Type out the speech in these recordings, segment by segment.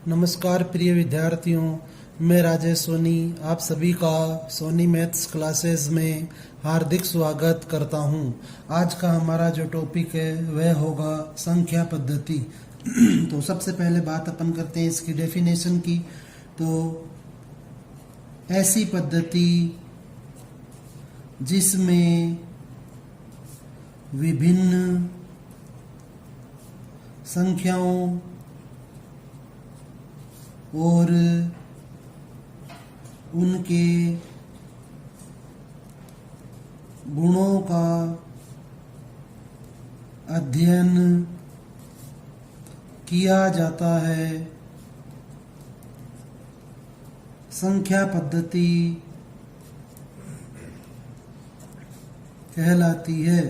नमस्कार प्रिय विद्यार्थियों, मैं राजेश सोनी आप सभी का सोनी मैथ्स क्लासेस में हार्दिक स्वागत करता हूं। आज का हमारा जो टॉपिक है वह होगा संख्या पद्धति। तो सबसे पहले बात अपन करते हैं इसकी डेफिनेशन की। तो ऐसी पद्धति जिसमें विभिन्न संख्याओं और उनके गुणों का अध्ययन किया जाता है, संख्या पद्धति कहलाती है।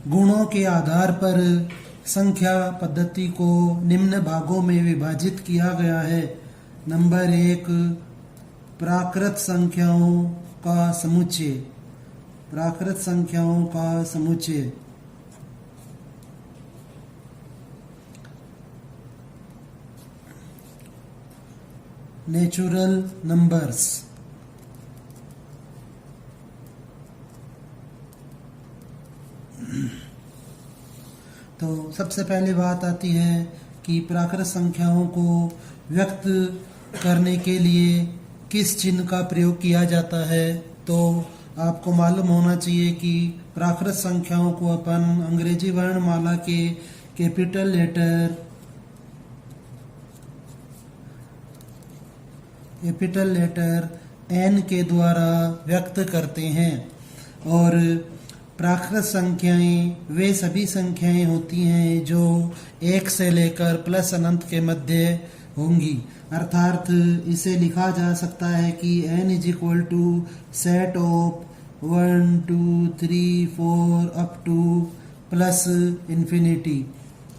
गुणों के आधार पर संख्या पद्धति को निम्न भागों में विभाजित किया गया है। नंबर 1, प्राकृत संख्याओं का समुच्चय। प्राकृत संख्याओं का समुच्चय। Natural numbers. तो सबसे पहले बात आती है कि प्राकृत संख्याओं को व्यक्त करने के लिए किस चिन्ह का प्रयोग किया जाता है। तो आपको मालूम होना चाहिए कि प्राकृत संख्याओं को अपन अंग्रेजी वर्णमाला के कैपिटल लेटर एन के द्वारा व्यक्त करते हैं। और प्राकृत संख्याएं वे सभी संख्याएं होती हैं जो 1 से लेकर प्लस अनंत के मध्य होंगी। अर्थात इसे लिखा जा सकता है कि n is equal to set of 1 2 3 4 up to plus infinity.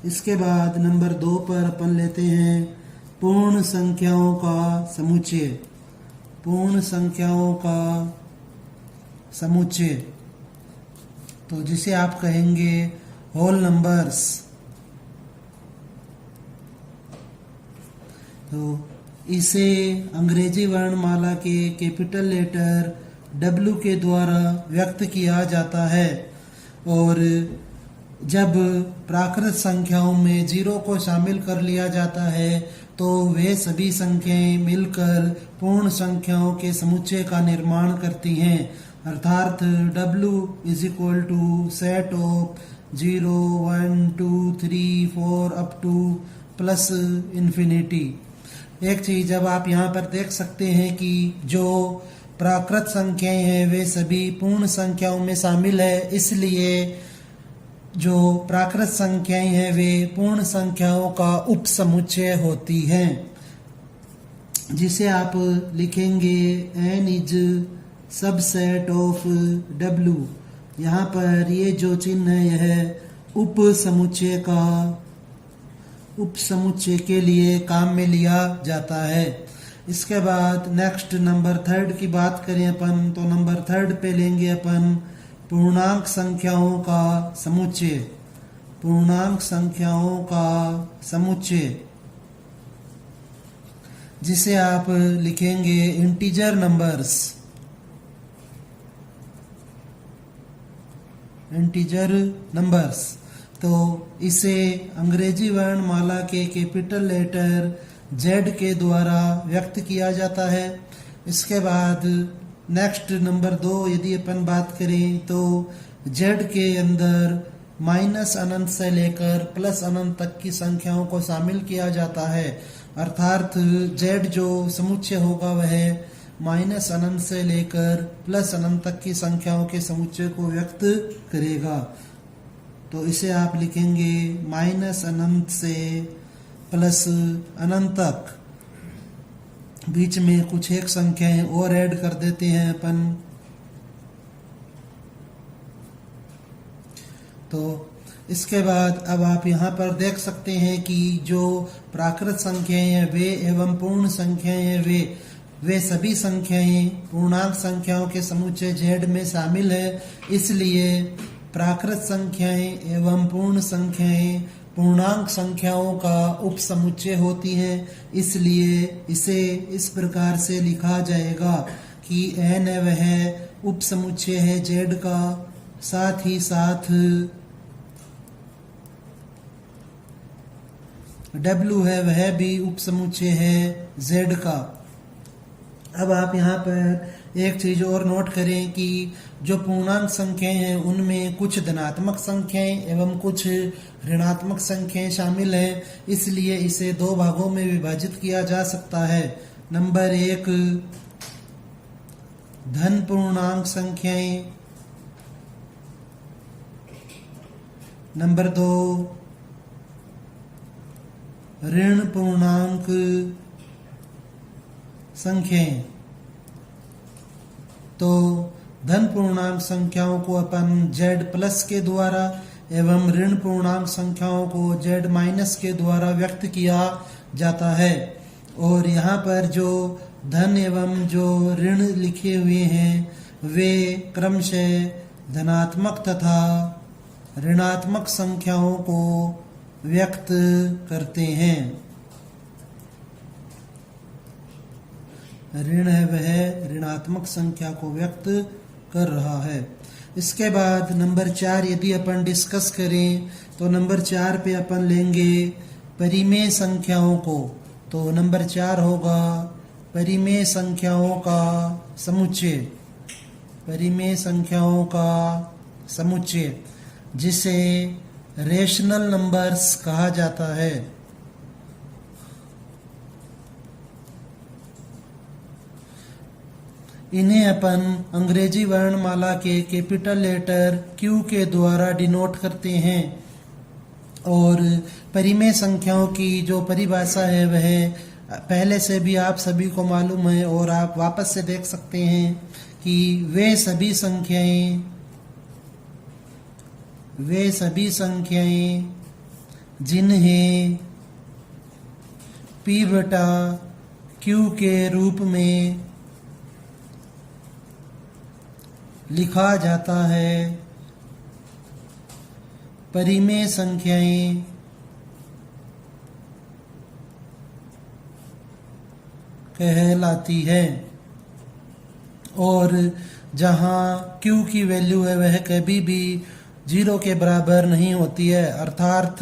इसके बाद नंबर 2 पर अपन लेते हैं पूर्ण संख्याओं का समुच्चय। पूर्ण संख्याओं का समुच्चय तो जिसे आप कहेंगे होल नंबर्स। तो इसे अंग्रेजी वर्णमाला के कैपिटल लेटर W के द्वारा व्यक्त किया जाता है। और जब प्राकृत संख्याओं में 0 को शामिल कर लिया जाता है तो वे सभी संख्याएं मिलकर पूर्ण संख्याओं के समुच्चय का निर्माण करती हैं। अर्थात W is equal to set of 0 1 2 3 4 up to plus infinity. एक चीज जब आप यहाँ पर देख सकते हैं कि जो प्राकृत संख्याएं हैं वे सभी पूर्ण संख्याओं में शामिल है, इसलिए जो प्राकृत संख्याएं हैं वे पूर्ण संख्याओं का उपसमुच्चय होती हैं, जिसे आप लिखेंगे n is subset of W। यहाँ पर ये जो चिन्ह है यह उपसमुच्चय के लिए काम में लिया जाता है। इसके बाद नेक्स्ट नंबर 3 की बात करें अपन तो नंबर 3 पे लेंगे अपन पूर्णांक संख्याओं का समुच्चय। पूर्णांक संख्याओं का समुच्चय जिसे आप लिखेंगे इंटीजर नंबर्स। इंटीजर नंबर्स तो इसे अंग्रेजी वर्णमाला के कैपिटल लेटर Z के द्वारा व्यक्त किया जाता है। इसके बाद नेक्स्ट नंबर 2 यदि अपन बात करें तो Z के अंदर माइनस अनंत से लेकर प्लस अनंत तक की संख्याओं को शामिल किया जाता है। अर्थात Z जो समुच्चय होगा वह माइनस अनंत से लेकर प्लस अनंत तक की संख्याओं के समुच्चय को व्यक्त करेगा। तो इसे आप लिखेंगे माइनस अनंत से प्लस अनंत तक। बीच में कुछ एक संख्याएं और ऐड कर देते हैं अपन। तो इसके बाद अब आप यहाँ पर देख सकते हैं कि जो प्राकृत संख्याएं हैं वे एवं पूर्ण संख्याएं हैं वे सभी संख्याएं पूर्णांक संख्याओं के समुच्चय Z में शामिल है। इसलिए प्राकृत संख्याएं एवं पूर्ण संख्याएं पूर्णांक संख्याओं का उपसमुच्चय होती है, इसलिए इसे इस प्रकार से लिखा जाएगा कि n है वह उपसमुच्चय है z का, साथ ही साथ w है वह भी उपसमुच्चय है z का। अब आप यहाँ पर एक चीज और नोट करें कि जो पूर्णांक संख्याएं हैं उनमें कुछ धनात्मक संख्याएं एवं कुछ ऋणात्मक संख्याएं शामिल हैं, इसलिए इसे दो भागों में विभाजित किया जा सकता है। नंबर 1 धन पूर्णांक संख्याएं, नंबर 2 ऋण पूर्णांक संख्याएं। तो धन पूर्णांक संख्याओं को अपन z प्लस के द्वारा एवं ऋण पूर्णांक संख्याओं को z माइनस के द्वारा व्यक्त किया जाता है। और यहाँ पर जो धन एवं जो ऋण लिखे हुए हैं वे क्रमशः धनात्मक तथा ऋणात्मक संख्याओं को व्यक्त करते हैं। ऋण है वह ऋणात्मक संख्या को व्यक्त कर रहा है। इसके बाद नंबर 4 यदि अपन डिस्कस करें तो नंबर 4 पे अपन लेंगे परिमेय संख्याओं को। तो नंबर 4 होगा परिमेय संख्याओं का समुच्चय, परिमेय संख्याओं का समुच्चय जिसे रेशनल नंबर्स कहा जाता है। इन्हें अपन अंग्रेजी वर्णमाला के कैपिटल लेटर Q के द्वारा डिनोट करते हैं। और परिमेय संख्याओं की जो परिभाषा है वह पहले से भी आप सभी को मालूम है और आप वापस से देख सकते हैं कि वे सभी संख्याएं जिन्हें P बटा Q के रूप में लिखा जाता है, परिमेय संख्याएं कहलाती है। और जहां Q की वैल्यू है वह कभी भी 0 के बराबर नहीं होती है, अर्थात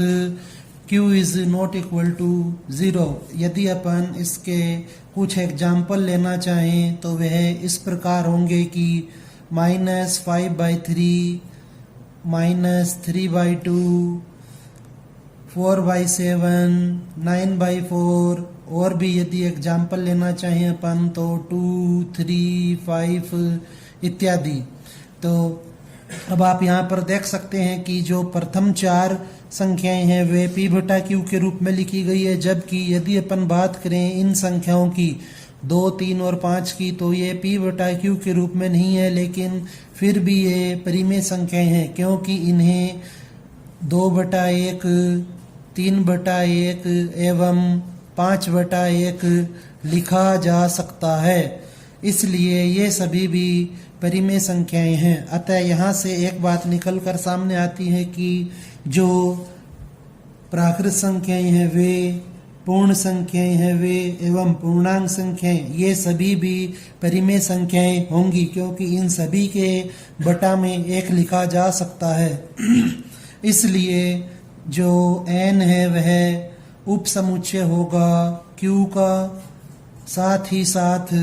Q is not equal to 0। यदि अपन इसके कुछ एग्जाम्पल लेना चाहें तो वह इस प्रकार होंगे कि -5/3, -3/2, 4/7, 9/4 और भी यदि एग्जाम्पल लेना चाहें अपन तो 2, 3, 5 इत्यादि। तो अब आप यहाँ पर देख सकते हैं कि जो प्रथम 4 संख्याएं हैं वे P बटा Q के रूप में लिखी गई है, जबकि यदि अपन बात करें इन संख्याओं की 2, 3 और 5 की तो ये P बटा Q के रूप में नहीं है, लेकिन फिर भी ये परिमेय संख्याएं हैं क्योंकि इन्हें 2/1, 3/1 एवं 5/1 लिखा जा सकता है, इसलिए ये सभी भी परिमेय संख्याएं हैं। अतः यहाँ से एक बात निकल कर सामने आती है कि जो प्राकृत संख्याएं हैं वे, पूर्ण संख्याएं हैं वे एवं पूर्णांक संख्याएं ये सभी भी परिमेय संख्याएं होंगी, क्योंकि इन सभी के बटा में 1 लिखा जा सकता है। इसलिए जो n है वह उपसमुच्चय होगा Q का, साथ ही साथ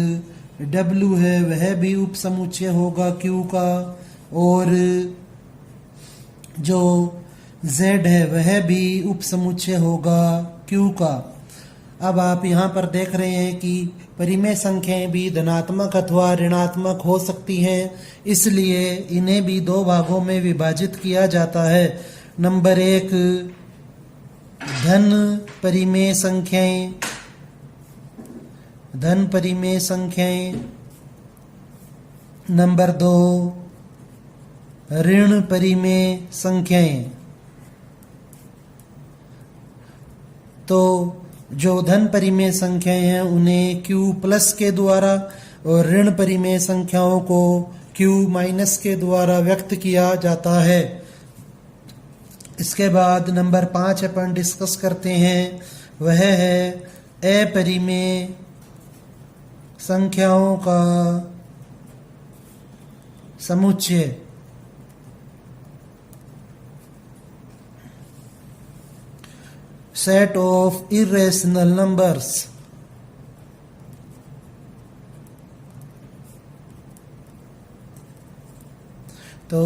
W है वह भी उपसमुच्चय होगा Q का, और जो Z है वह भी उपसमुच्चय होगा Q का। अब आप यहाँ पर देख रहे हैं कि परिमेय संख्याएं भी धनात्मक अथवा ऋणात्मक हो सकती हैं, इसलिए इन्हें भी 2 भागों में विभाजित किया जाता है। नंबर 1 धन परिमेय संख्याएं, धन परिमेय संख्याएं। नंबर 2 ऋण परिमेय संख्याएं। तो जो धन परिमेय संख्याएं हैं उन्हें Q प्लस के द्वारा और ऋण परिमेय संख्याओं को Q माइनस के द्वारा व्यक्त किया जाता है। इसके बाद नंबर 5 अपन डिस्कस करते हैं, वह है अपरिमेय संख्याओं का समुच्चय। Set of irrational numbers. तो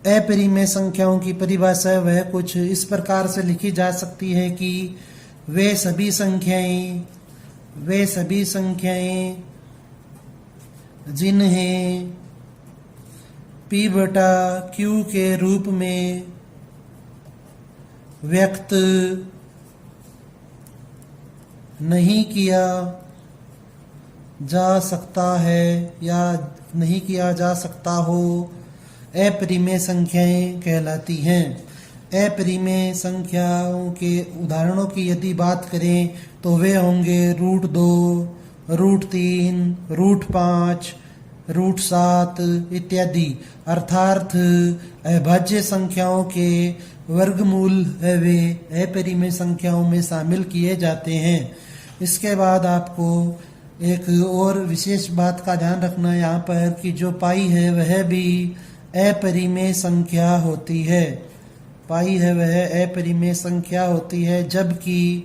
अपरिमेय संख्याओं की परिभाषा वह कुछ इस प्रकार से लिखी जा सकती है कि वे सभी संख्याएं जिन्हें P बटा Q के रूप में व्यक्त नहीं किया जा सकता है या नहीं किया जा सकता हो, अपरिमेय संख्याएं कहलाती हैं। अपरिमेय संख्याओं के उदाहरणों की यदि बात करें तो वे होंगे √2, √3, √5, √7 इत्यादि। अर्थात अभाज्य संख्याओं के वर्गमूल वे अपरिमेय संख्याओं में शामिल किए जाते हैं। इसके बाद आपको एक और विशेष बात का ध्यान रखना है यहाँ पर कि जो पाई है वह भी अपरिमेय संख्या होती है। पाई है वह अपरिमेय संख्या होती है, जबकि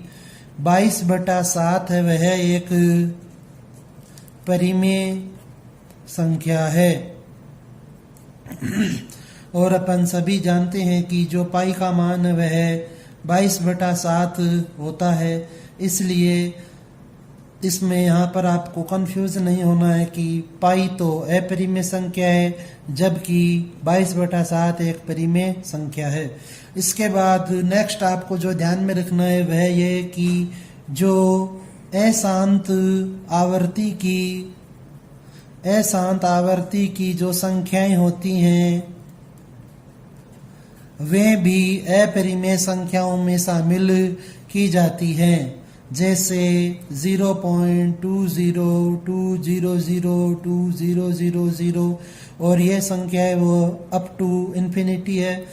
22/7 है वह एक परिमेय संख्या है। और अपन सभी जानते हैं कि जो पाई का मान है वह 22/7 होता है। इसलिए इसमें यहाँ पर आपको कंफ्यूज नहीं होना है कि पाई तो अपरिमेय संख्या है जबकि 22/7 एक परिमेय संख्या है। इसके बाद नेक्स्ट आपको जो ध्यान में रखना है वह ये कि जो अशांत आवर्ती की जो संख्याएं होती हैं वे भी अपरिमेय संख्याओं में शामिल की जाती हैं, जैसे 0.2020002000 और ये संख्या है वो अप टू इन्फिनिटी है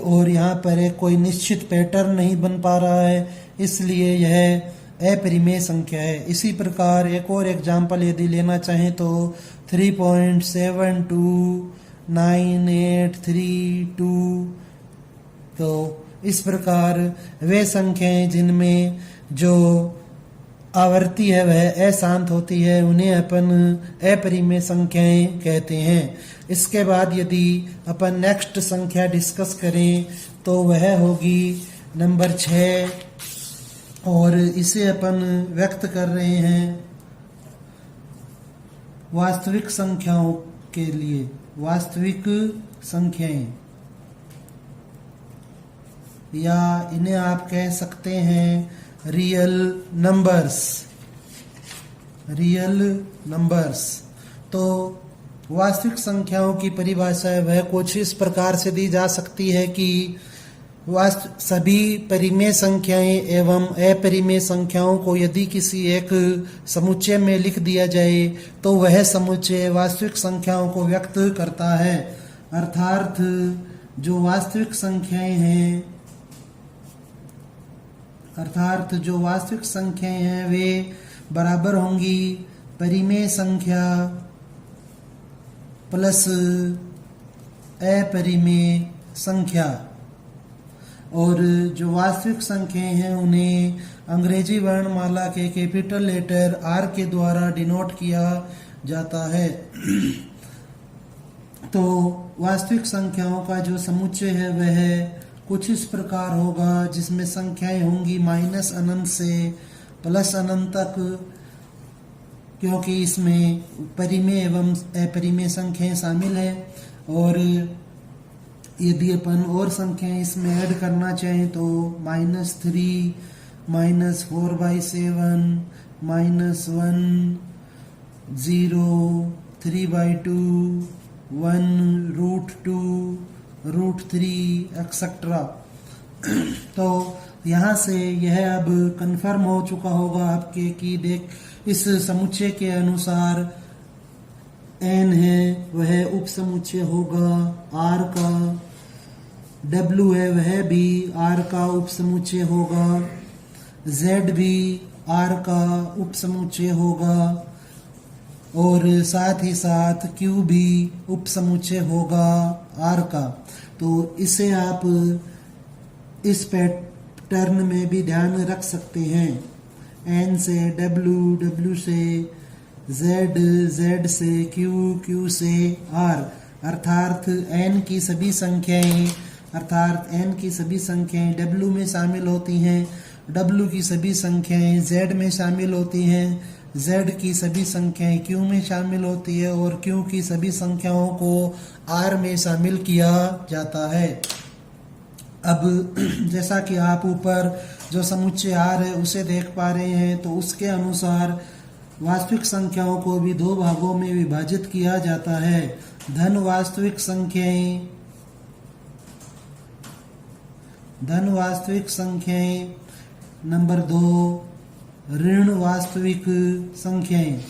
और यहाँ पर एक कोई निश्चित पैटर्न नहीं बन पा रहा है, इसलिए यह अपरिमेय संख्या है। इसी प्रकार एक और एग्जाम्पल यदि लेना चाहें तो 3.729832। तो इस प्रकार वे संख्याएं जिनमें जो आवर्ती है वह अशांत होती है उन्हें अपन अपरिमेय संख्याएं कहते हैं। इसके बाद यदि अपन नेक्स्ट संख्या डिस्कस करें तो वह होगी नंबर 6 और इसे अपन व्यक्त कर रहे हैं वास्तविक संख्याओं के लिए। वास्तविक संख्याएं या इन्हें आप कह सकते हैं रियल नंबर्स। तो वास्तविक संख्याओं की परिभाषा है वह कुछ इस प्रकार से दी जा सकती है कि सभी परिमेय संख्याएं एवं अपरिमेय संख्याओं को यदि किसी एक समुच्चय में लिख दिया जाए तो वह समुच्चय वास्तविक संख्याओं को व्यक्त करता है। अर्थात जो वास्तविक संख्याएं हैं वे बराबर होंगी परिमेय संख्या प्लस अपरिमेय संख्या। और जो वास्तविक संख्याएं हैं उन्हें अंग्रेजी वर्णमाला के कैपिटल लेटर R के द्वारा डिनोट किया जाता है। तो वास्तविक संख्याओं का जो समुच्चय है वह कुछ इस प्रकार होगा, जिसमें संख्याएं होंगी -अनंत से +अनंत तक, क्योंकि इसमें परिमेय एवं अपरिमेय संख्याएं शामिल है। और यदि अपन और संख्याएं इसमें ऐड करना चाहें तो -3, -4/7, -1, 0, 3/2, 1, √2, √3 एक्सेट्रा। तो यहाँ से यह अब कंफर्म हो चुका होगा आपके कि देख इस समुच्चय के अनुसार n है वह उप समुच्चय होगा R का W है वह भी R का उपसमुच्चय होगा, Z भी R का उपसमुच्चय होगा और साथ ही साथ Q भी उपसमुच्चय होगा R का। तो इसे आप इस पैटर्न में भी ध्यान रख सकते हैं। N से W, W से Z, Z से Q, Q से R, अर्थात N की सभी संख्याएं W में शामिल होती हैं, W की सभी संख्याएं Z में शामिल होती हैं, Z की सभी संख्याएं Q में शामिल होती है और Q की सभी संख्याओं को R में शामिल किया जाता है। अब जैसा कि आप ऊपर जो समुच्चय R है उसे देख पा रहे हैं, तो उसके अनुसार वास्तविक संख्याओं को भी दो भागों में विभाजित किया जाता है। धन वास्तविक संख्याएं, नंबर 2 ऋण वास्तविक संख्याएं।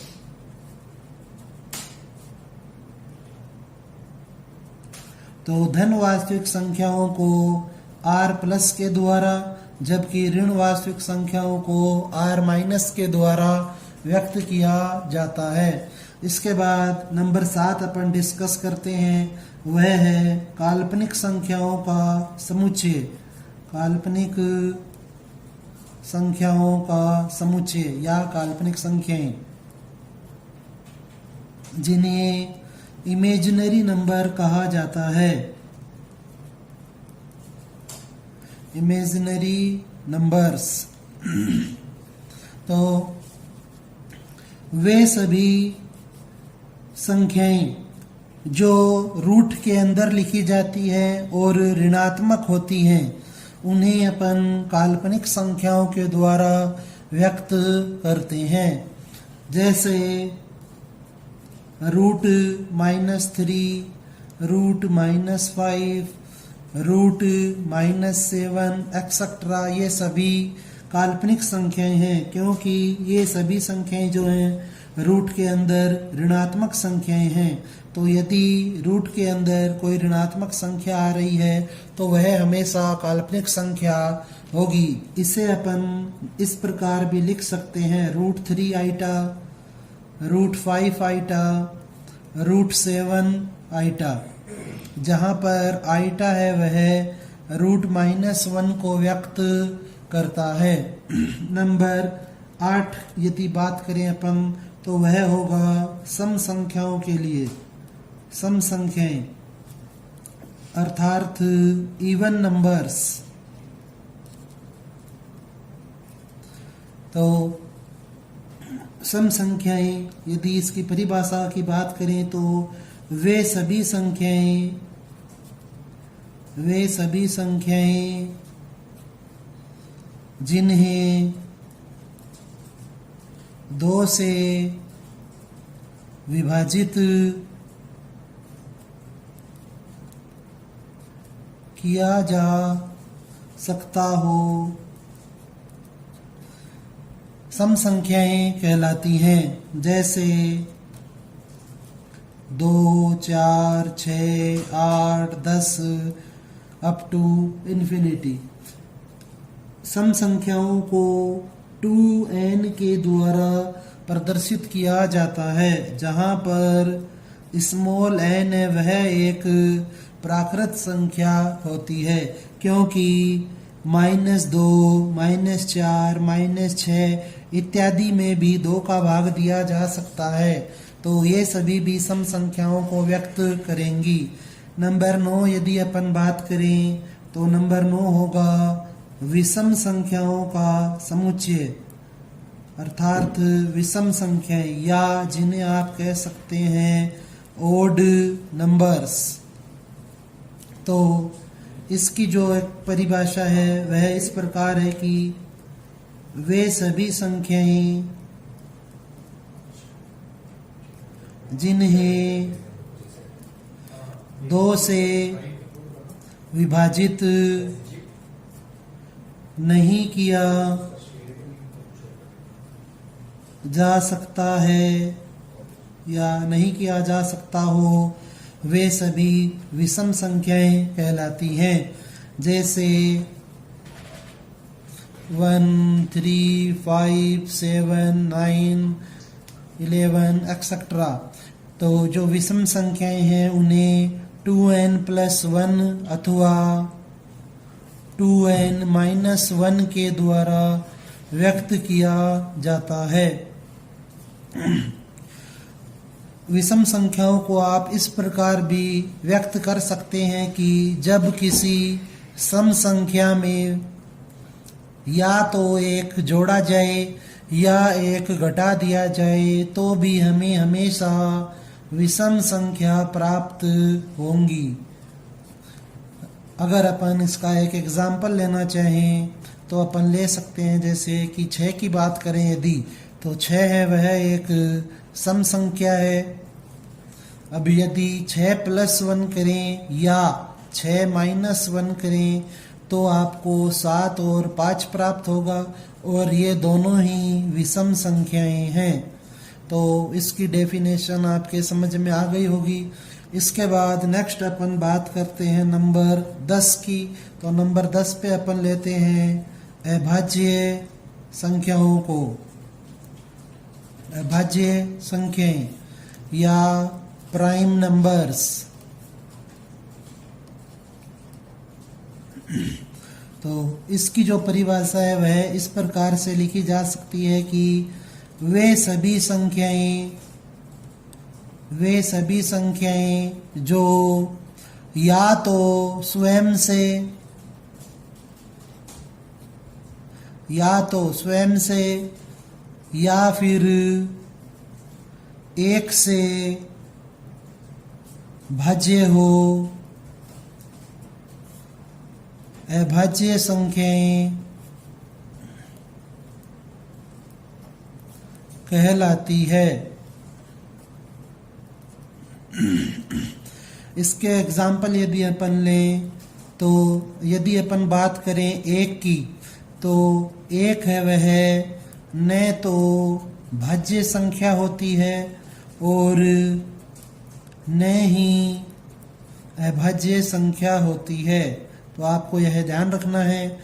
तो धन वास्तविक संख्याओं को R प्लस के द्वारा, जबकि ऋण वास्तविक संख्याओं को R माइनस के द्वारा व्यक्त किया जाता है। इसके बाद नंबर 7 अपन डिस्कस करते हैं, वह है काल्पनिक संख्याओं का समुच्चय। काल्पनिक संख्याओं का समुच्चय या काल्पनिक संख्याएं, जिन्हें इमेजिनरी नंबर कहा जाता है। इमेजिनरी नंबर्स तो वे सभी संख्याएं जो रूट के अंदर लिखी जाती है और ऋणात्मक होती हैं, उन्हें अपन काल्पनिक संख्याओं के द्वारा व्यक्त करते हैं। जैसे √-3, √-5, √-7 एक्सेट्रा, ये सभी काल्पनिक संख्याएं हैं, क्योंकि ये सभी संख्याएं जो हैं रूट के अंदर ऋणात्मक संख्याएं हैं। तो यदि रूट के अंदर कोई ऋणात्मक संख्या आ रही है तो वह हमेशा काल्पनिक संख्या होगी। इसे अपन इस प्रकार भी लिख सकते हैं, √3 आइटा, √5 आइटा, √7 आइटा। जहाँ पर आइटा है वह √-1 को व्यक्त करता है। नंबर 8 यदि बात करें अपन तो वह होगा सम संख्याओं के लिए। सम संख्याएं अर्थात इवन नंबर्स। तो सम संख्याएं, यदि इसकी परिभाषा की बात करें तो वे सभी संख्याएं जिन्हें 2 से विभाजित किया जा सकता हो, सम संख्याएं कहलाती हैं। जैसे 2, 4, 6, 8, 10 अप टू इन्फिनिटी। सम संख्याओं को 2n के द्वारा प्रदर्शित किया जाता है, जहाँ पर स्मॉल n है वह एक प्राकृत संख्या होती है, क्योंकि -2, -4, -6 इत्यादि में भी 2 का भाग दिया जा सकता है। तो ये सभी भी सम संख्याओं को व्यक्त करेंगी। नंबर 9 यदि अपन बात करें तो नंबर 9 होगा विषम संख्याओं का समुच्चय, अर्थात विषम संख्याएं, या जिन्हें आप कह सकते हैं ओड नंबर्स। तो इसकी जो एक परिभाषा है वह इस प्रकार है कि वे सभी संख्याएं जिन्हें 2 से विभाजित नहीं किया जा सकता है या नहीं किया जा सकता हो, वे सभी विषम संख्याएं कहलाती हैं। जैसे 1, 3, 5, 7, 9, 11 एक्सेट्रा। तो जो विषम संख्याएं हैं उन्हें 2n+1 अथवा 2n-1 के द्वारा व्यक्त किया जाता है। विषम संख्याओं को आप इस प्रकार भी व्यक्त कर सकते हैं कि जब किसी सम संख्या में या तो एक जोड़ा जाए या एक घटा दिया जाए तो भी हमें हमेशा विषम संख्या प्राप्त होंगी। अगर अपन इसका एक एग्जाम्पल लेना चाहें तो अपन ले सकते हैं, जैसे कि 6 की बात करें यदि, तो 6 है वह एक सम संख्या है। अब यदि 6+1 करें या 6-1 करें तो आपको 7 और 5 प्राप्त होगा और ये दोनों ही विषम संख्याएं हैं। तो इसकी डेफिनेशन आपके समझ में आ गई होगी। इसके बाद नेक्स्ट अपन बात करते हैं नंबर 10 की। तो नंबर 10 पे अपन लेते हैं अभाज्य संख्याओं को। अभाज्य संख्याएं या प्राइम नंबर्स। तो इसकी जो परिभाषा है वह इस प्रकार से लिखी जा सकती है कि वे सभी संख्याएं जो या तो स्वयं से या फिर एक से भाज्य हो, अभाज्य संख्याएं कहलाती है। इसके एग्जाम्पल यदि अपन लें तो यदि अपन बात करें 1 की, तो 1 है वह न तो भाज्य संख्या होती है और न ही अभाज्य संख्या होती है। तो आपको यह ध्यान रखना है,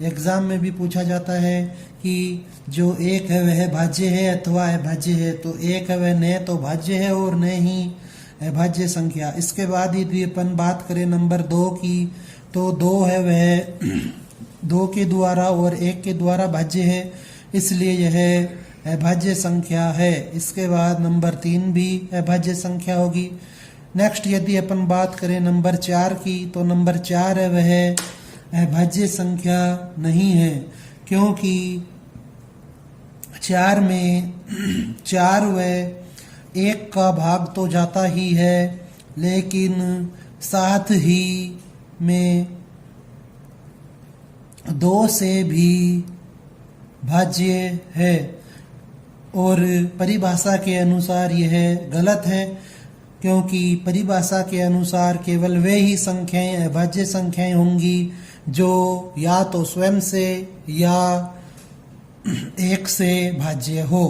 एग्जाम में भी पूछा जाता है कि जो 1 है वह भाज्य है अथवा अभाज्य है। तो 1 है वह न तो भाज्य है और न ही अभाज्य संख्या। इसके बाद यदि अपन बात करें नंबर 2 की, तो 2 है वह 2 के द्वारा और 1 के द्वारा भाज्य है, इसलिए यह अभाज्य संख्या है। इसके बाद नंबर 3 भी अभाज्य संख्या होगी। नेक्स्ट यदि अपन बात करें नंबर 4 की, तो नंबर 4 है वह अभाज्य संख्या नहीं है, क्योंकि 4 में 4 व 1 का भाग तो जाता ही है, लेकिन साथ ही में 2 से भी भाज्य है और परिभाषा के अनुसार यह गलत है, क्योंकि परिभाषा के अनुसार केवल वे ही संख्याएं अभाज्य संख्याएं होंगी जो या तो स्वयं से या 1 से भाज्य हो।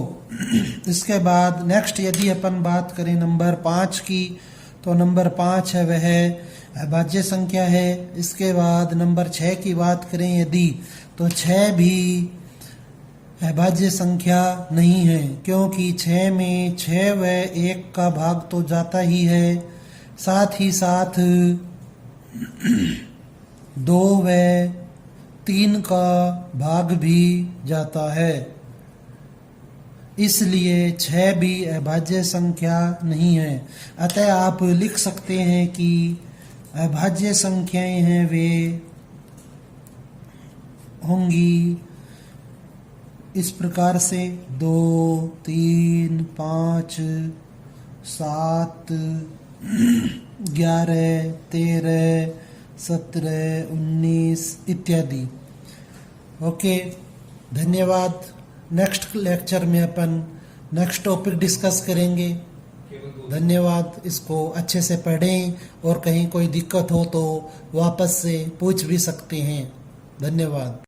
इसके बाद नेक्स्ट यदि अपन बात करें नंबर 5 की, तो नंबर 5 है वह अभाज्य संख्या है। इसके बाद नंबर 6 की बात करें यदि, तो 6 भी अभाज्य संख्या नहीं है, क्योंकि 6 में 6 व 1 का भाग तो जाता ही है, साथ ही साथ 2 व 3 का भाग भी जाता है, इसलिए 6 भी अभाज्य संख्या नहीं है। अतः आप लिख सकते हैं कि अभाज्य संख्याएं हैं वे होंगी इस प्रकार से 2, 3, 5, 7, 11, 13, 17, 19 इत्यादि। ओके, धन्यवाद। नेक्स्ट लेक्चर में अपन नेक्स्ट टॉपिक डिस्कस करेंगे। धन्यवाद। इसको अच्छे से पढ़ें और कहीं कोई दिक्कत हो तो वापस से पूछ भी सकते हैं। धन्यवाद।